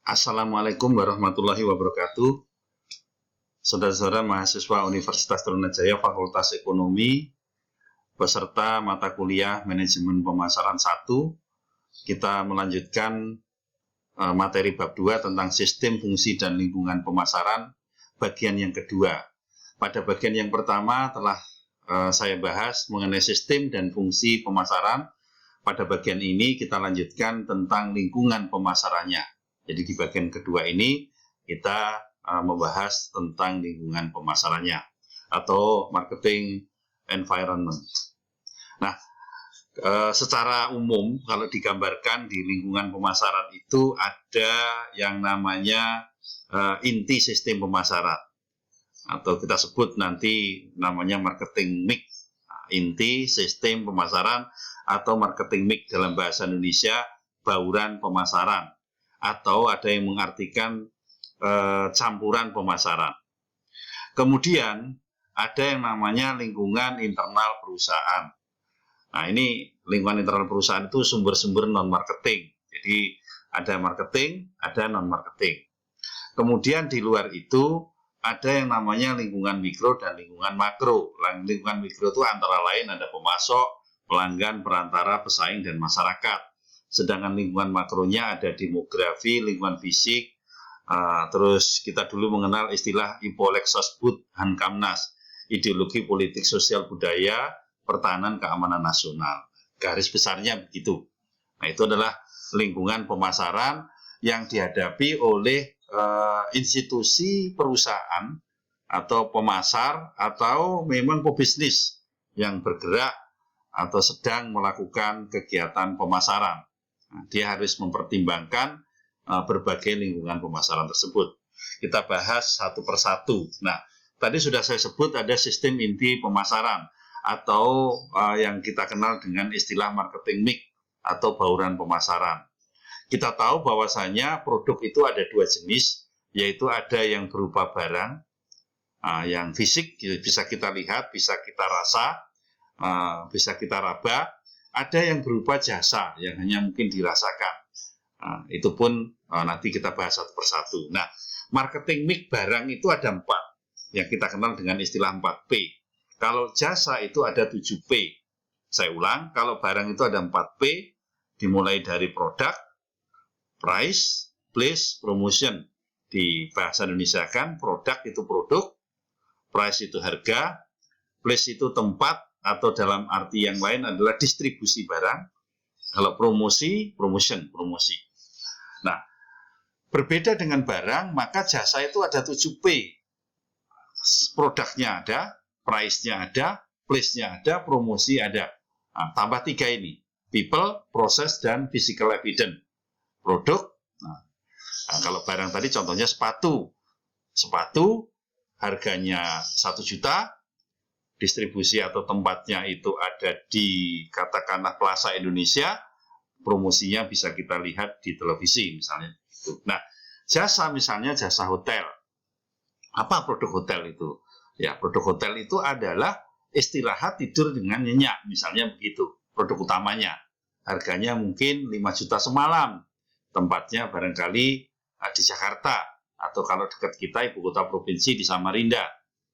Assalamualaikum warahmatullahi wabarakatuh. Saudara-saudara mahasiswa Universitas Trunajaya Fakultas Ekonomi, beserta mata kuliah Manajemen Pemasaran 1, kita melanjutkan materi bab 2 tentang sistem, fungsi, dan lingkungan pemasaran, bagian yang kedua. Pada bagian yang pertama telah saya bahas mengenai sistem dan fungsi pemasaran. Pada bagian ini kita lanjutkan tentang lingkungan pemasarannya. Jadi di bagian kedua ini kita membahas tentang lingkungan pemasarannya atau marketing environment. Nah, secara umum kalau digambarkan di lingkungan pemasaran itu ada yang namanya inti sistem pemasaran atau kita sebut nanti namanya marketing mix. Inti sistem pemasaran atau marketing mix dalam bahasa Indonesia bauran pemasaran, atau ada yang mengartikan campuran pemasaran. Kemudian ada yang namanya lingkungan internal perusahaan. Nah, ini lingkungan internal perusahaan itu sumber-sumber non-marketing. Jadi ada marketing, ada non-marketing. Kemudian di luar itu ada yang namanya lingkungan mikro dan lingkungan makro. Lingkungan mikro itu antara lain ada pemasok, pelanggan, perantara, pesaing, dan masyarakat. Sedangkan lingkungan makronya ada demografi, lingkungan fisik, terus kita dulu mengenal istilah Impolek Sosbud Hankamnas, ideologi politik sosial budaya, pertahanan keamanan nasional. Garis besarnya begitu. Nah, itu adalah lingkungan pemasaran yang dihadapi oleh institusi perusahaan atau pemasar atau memang pebisnis yang bergerak atau sedang melakukan kegiatan pemasaran. Nah, dia harus mempertimbangkan berbagai lingkungan pemasaran tersebut. Kita bahas satu persatu. Nah, tadi sudah saya sebut ada sistem inti pemasaran atau yang kita kenal dengan istilah marketing mix atau bauran pemasaran. Kita tahu bahwasanya produk itu ada dua jenis, yaitu ada yang berupa barang, yang fisik, bisa kita lihat, bisa kita rasa, bisa kita raba. Ada yang berupa jasa yang hanya mungkin dirasakan. Itu pun nanti kita bahas satu persatu. Nah, marketing mix barang itu ada 4 yang kita kenal dengan istilah 4P. Kalau jasa itu ada 7P. Saya ulang, kalau barang itu ada 4P, dimulai dari produk, price, place, promotion. Di bahasa Indonesia kan produk itu produk, price itu harga, place itu tempat, atau dalam arti yang lain adalah distribusi barang. Kalau promosi, promotion, promosi. Nah, berbeda dengan barang, maka jasa itu ada 7P. Produknya ada, price-nya ada, place-nya ada, promosi ada. Nah, tambah 3 ini, people, process, dan physical evidence. Produk, nah, kalau barang tadi contohnya sepatu. Sepatu harganya 1 juta, distribusi atau tempatnya itu ada di katakanlah Plaza Indonesia, promosinya bisa kita lihat di televisi misalnya. Nah, jasa misalnya jasa hotel. Apa produk hotel itu? Ya, produk hotel itu adalah istirahat tidur dengan nyenyak, misalnya begitu. Produk utamanya, harganya mungkin 5 juta semalam. Tempatnya barangkali di Jakarta, atau kalau dekat kita ibu kota provinsi di Samarinda,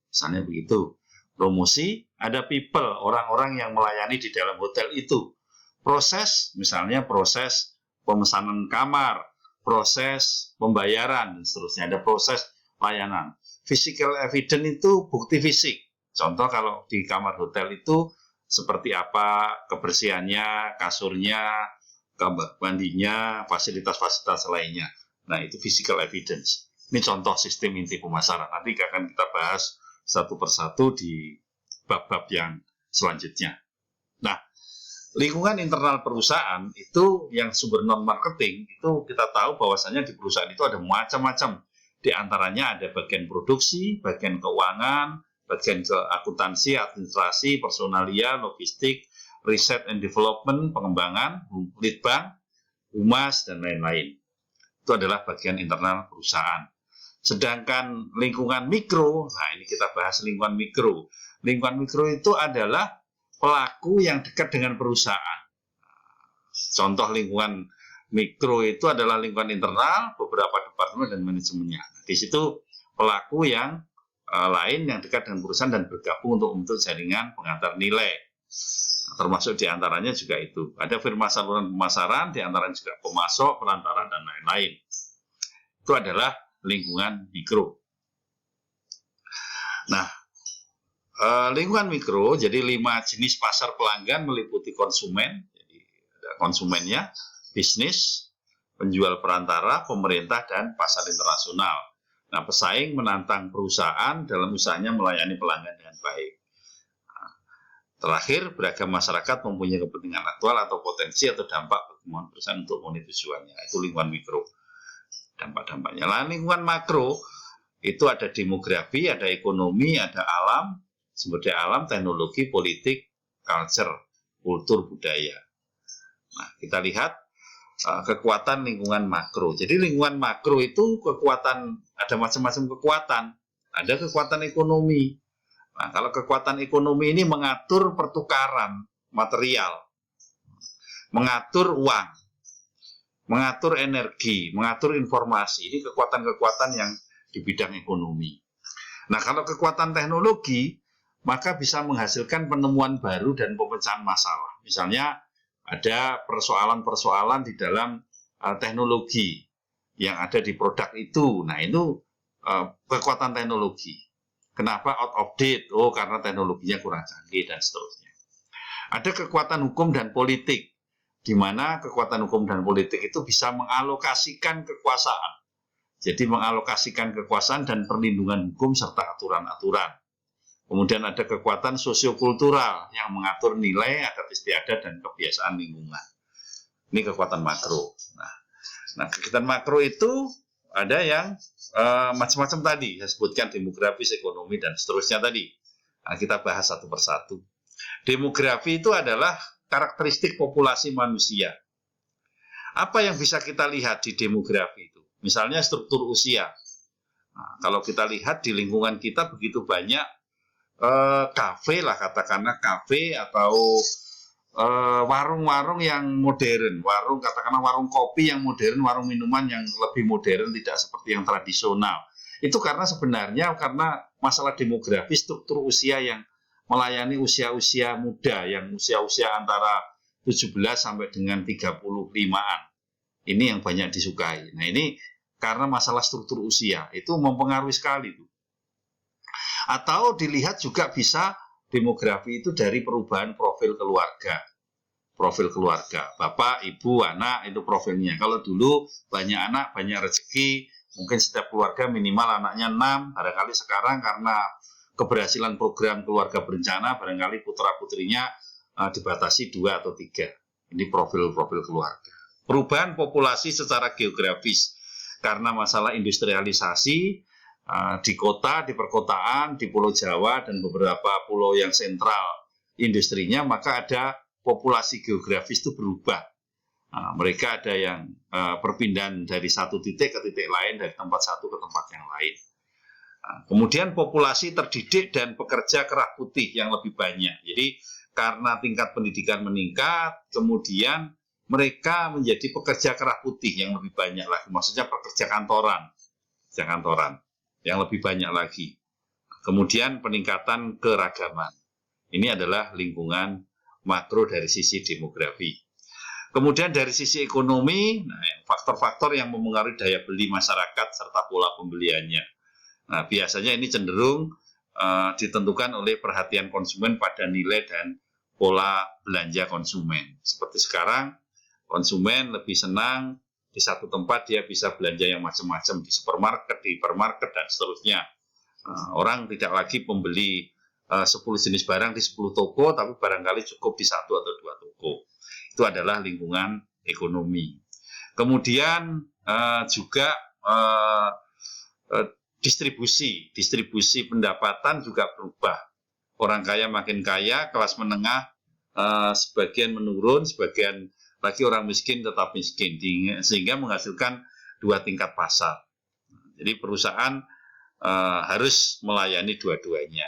misalnya begitu. Promosi, ada people, orang-orang yang melayani di dalam hotel itu. Proses, misalnya proses pemesanan kamar, proses pembayaran, dan seterusnya. Ada proses layanan. Physical evidence itu bukti fisik. Contoh kalau di kamar hotel itu seperti apa kebersihannya, kasurnya, kamar mandinya, fasilitas-fasilitas lainnya. Nah, itu physical evidence. Ini contoh sistem inti pemasaran. Nanti akan kita bahas satu persatu di bab-bab yang selanjutnya. Nah, lingkungan internal perusahaan itu yang sumber non-marketing, itu kita tahu bahwasanya di perusahaan itu ada macam-macam. Di antaranya ada bagian produksi, bagian keuangan, bagian akuntansi, administrasi, personalia, logistik, riset and development, pengembangan, lead bank, humas, dan lain-lain. Itu adalah bagian internal perusahaan. Sedangkan lingkungan mikro, nah ini kita bahas lingkungan mikro. Lingkungan mikro itu adalah pelaku yang dekat dengan perusahaan. Contoh lingkungan mikro itu adalah lingkungan internal, beberapa beberapa departemen dan manajemennya. Di situ pelaku yang lain yang dekat dengan perusahaan dan bergabung untuk membentuk jaringan pengantar nilai. Termasuk diantaranya juga itu. Ada firma saluran pemasaran, diantaranya juga pemasok, perantara, dan lain-lain. Itu adalah lingkungan mikro. Nah, lingkungan mikro, jadi 5 jenis pasar pelanggan meliputi konsumen, jadi ada konsumennya, bisnis, penjual perantara, pemerintah, dan pasar internasional. Nah, pesaing menantang perusahaan dalam usahanya melayani pelanggan dengan baik. Terakhir, beragam masyarakat mempunyai kepentingan aktual atau potensi atau dampak perkembangan perusahaan untuk memenuhi tujuannya. Itu lingkungan mikro. Dampak-dampaknya. Nah, lingkungan makro itu ada demografi, ada ekonomi, ada alam, sumber daya alam, teknologi, politik, culture, kultur, budaya. Nah, kita lihat kekuatan lingkungan makro. Jadi lingkungan makro itu kekuatan, ada macam-macam kekuatan. Ada kekuatan ekonomi. Nah, kalau kekuatan ekonomi ini mengatur pertukaran material, mengatur uang, mengatur energi, mengatur informasi. Ini kekuatan-kekuatan yang di bidang ekonomi. Nah, kalau kekuatan teknologi, maka bisa menghasilkan penemuan baru dan pemecahan masalah. Misalnya, ada persoalan-persoalan di dalam teknologi yang ada di produk itu. Nah, itu kekuatan teknologi. Kenapa out of date? Oh, karena teknologinya kurang canggih dan seterusnya. Ada kekuatan hukum dan politik, di mana kekuatan hukum dan politik itu bisa mengalokasikan kekuasaan. Jadi mengalokasikan kekuasaan dan perlindungan hukum serta aturan-aturan. Kemudian ada kekuatan sosiokultural yang mengatur nilai, adat istiadat, dan kebiasaan lingkungan. Ini kekuatan makro. Nah, kekuatan makro itu ada yang macam-macam tadi, saya sebutkan demografis, ekonomi, dan seterusnya tadi. Nah, kita bahas satu persatu. Demografi itu adalah karakteristik populasi manusia. Apa yang bisa kita lihat di demografi itu? Misalnya struktur usia. Nah, kalau kita lihat di lingkungan kita begitu banyak kafe lah, katakanlah kafe atau warung-warung yang modern, katakanlah warung kopi yang modern, warung minuman yang lebih modern, tidak seperti yang tradisional. Itu karena sebenarnya karena masalah demografi, struktur usia yang melayani usia-usia muda, yang usia-usia antara 17 sampai dengan 35-an. Ini yang banyak disukai. Nah, ini karena masalah struktur usia, itu mempengaruhi sekali. Atau dilihat juga bisa demografi itu dari perubahan profil keluarga. Profil keluarga, bapak, ibu, anak, itu profilnya. Kalau dulu banyak anak, banyak rezeki, mungkin setiap keluarga minimal anaknya 6, barangkali sekarang karena keberhasilan program keluarga berencana, barangkali putra-putrinya dibatasi 2 atau 3. Ini profil-profil keluarga. Perubahan populasi secara geografis, karena masalah industrialisasi, di kota, di perkotaan, di Pulau Jawa, dan beberapa pulau yang sentral industrinya, maka ada populasi geografis itu berubah. Mereka ada yang perpindahan dari satu titik ke titik lain, dari tempat satu ke tempat yang lain. Kemudian populasi terdidik dan pekerja kerah putih yang lebih banyak. Jadi karena tingkat pendidikan meningkat, kemudian mereka menjadi pekerja kerah putih yang lebih banyak lagi. Maksudnya pekerja kantoran yang lebih banyak lagi. Kemudian peningkatan keragaman. Ini adalah lingkungan makro dari sisi demografi. Kemudian dari sisi ekonomi, faktor-faktor yang mempengaruhi daya beli masyarakat serta pola pembeliannya. Nah, biasanya ini cenderung ditentukan oleh perhatian konsumen pada nilai dan pola belanja konsumen. Seperti sekarang, konsumen lebih senang di satu tempat dia bisa belanja yang macam-macam, di supermarket, di hipermarket, dan seterusnya. Orang tidak lagi membeli 10 jenis barang di 10 toko, tapi barangkali cukup di 1 atau 2 toko. Itu adalah lingkungan ekonomi. Kemudian juga distribusi pendapatan juga berubah. Orang kaya makin kaya, kelas menengah sebagian menurun, sebagian lagi orang miskin tetap miskin, sehingga menghasilkan 2 tingkat pasar. Jadi perusahaan harus melayani dua-duanya.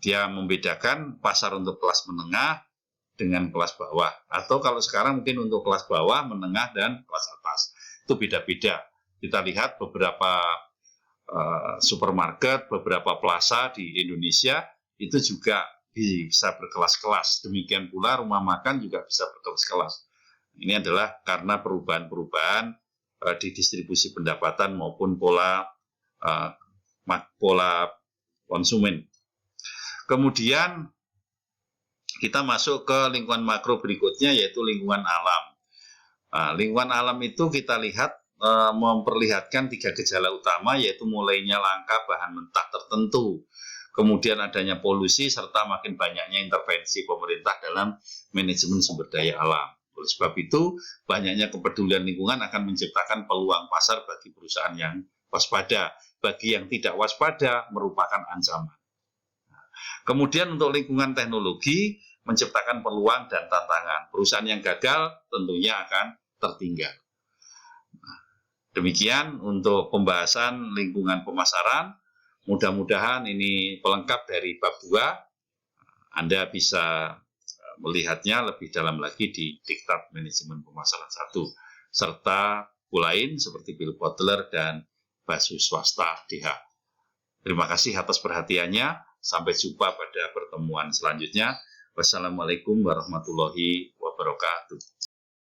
Dia membedakan pasar untuk kelas menengah dengan kelas bawah. Atau kalau sekarang mungkin untuk kelas bawah, menengah, dan kelas atas. Itu beda-beda kita lihat beberapa supermarket, beberapa plaza di Indonesia itu juga bisa berkelas-kelas. Demikian pula rumah makan juga bisa berkelas-kelas. Ini adalah karena perubahan-perubahan di distribusi pendapatan maupun pola konsumen. Kemudian kita masuk ke lingkungan makro berikutnya, yaitu lingkungan alam. Lingkungan alam itu kita lihat memperlihatkan 3 gejala utama, yaitu mulainya langka bahan mentah tertentu, kemudian adanya polusi, serta makin banyaknya intervensi pemerintah dalam manajemen sumber daya alam. Oleh sebab itu, banyaknya kepedulian lingkungan akan menciptakan peluang pasar bagi perusahaan yang waspada. Bagi yang tidak waspada, merupakan ancaman. Kemudian untuk lingkungan teknologi, menciptakan peluang dan tantangan. Perusahaan yang gagal tentunya akan tertinggal. Demikian untuk pembahasan lingkungan pemasaran. Mudah-mudahan ini pelengkap dari bab 2. Anda bisa melihatnya lebih dalam lagi di Diktat Manajemen Pemasaran 1, serta buku lain seperti Bill Bottler dan Basu Swasta DH. Terima kasih atas perhatiannya. Sampai jumpa pada pertemuan selanjutnya. Wassalamualaikum warahmatullahi wabarakatuh.